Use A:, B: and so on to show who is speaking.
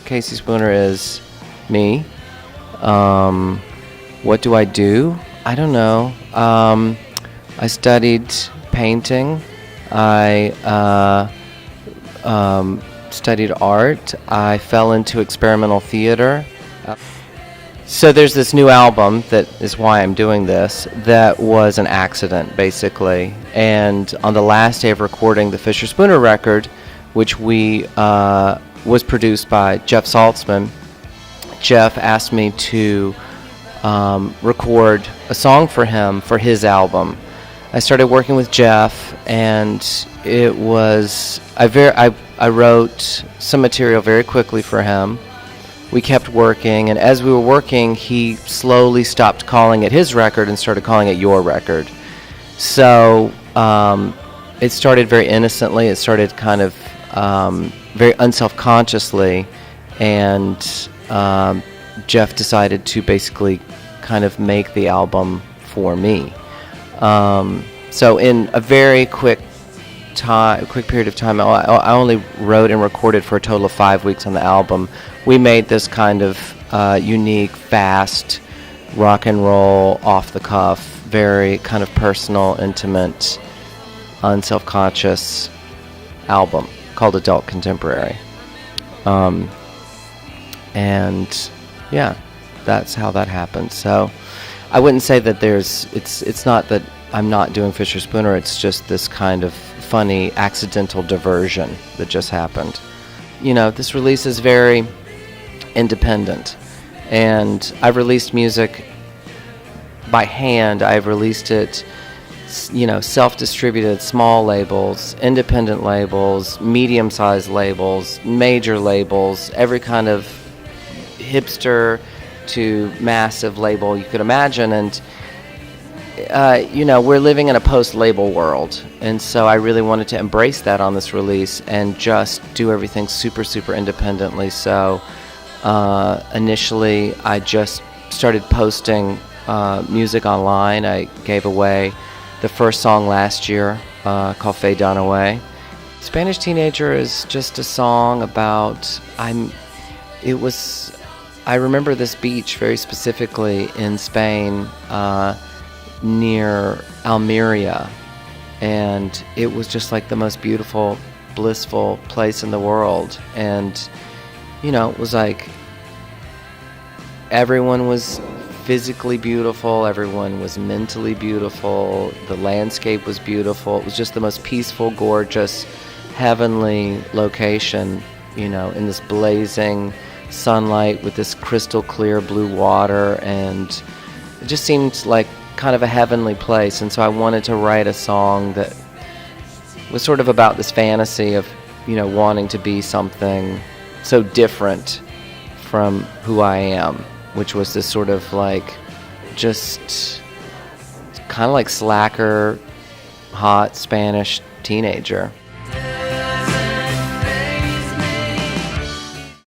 A: Casey Spooner is me. What do I do? I don't know. I studied painting. I studied art. I fell into experimental theater. So there's this new album that is why I'm doing this, that was an accident, basically. And on the last day of recording the Fisher Spooner record, which was produced by Jeff Saltzman, Jeff asked me to record a song for him for his album. I started working with Jeff, and it was I wrote some material very quickly for him. We kept working, and as we were working, he slowly stopped calling it his record and started calling it your record. So it started very innocently. It started kind of very unselfconsciously, and Jeff decided to basically kind of make the album for me. So in a very quick period of time, I only wrote and recorded for a total of 5 weeks on the album. We made this kind of unique, fast, rock and roll, off the cuff, very kind of personal, intimate, unselfconscious album called Adult Contemporary. And yeah, that's how that happened. So I wouldn't say that it's not that I'm not doing Fisher Spooner, it's just this kind of funny accidental diversion that just happened. You know, this release is very independent, and I've released music by hand. I've released it, you know, self-distributed, small labels, independent labels, medium-sized labels, major labels, every kind of hipster to massive label you could imagine. And you know, we're living in a post-label world, and so I really wanted to embrace that on this release and just do everything super, super independently. So initially, I just started posting music online. I gave away the first song last year called Faye Dunaway. Spanish Teenager is just a song about, I remember this beach very specifically in Spain, near Almeria, and it was just like the most beautiful, blissful place in the world. And you know, it was like everyone was physically beautiful, everyone was mentally beautiful, the landscape was beautiful. It was just the most peaceful, gorgeous, heavenly location, you know, in this blazing sunlight with this crystal clear blue water, and it just seemed like kind of a heavenly place. And so I wanted to write a song that was sort of about this fantasy of, you know, wanting to be something so different from who I am, which was this sort of like just kind of like slacker, hot Spanish teenager.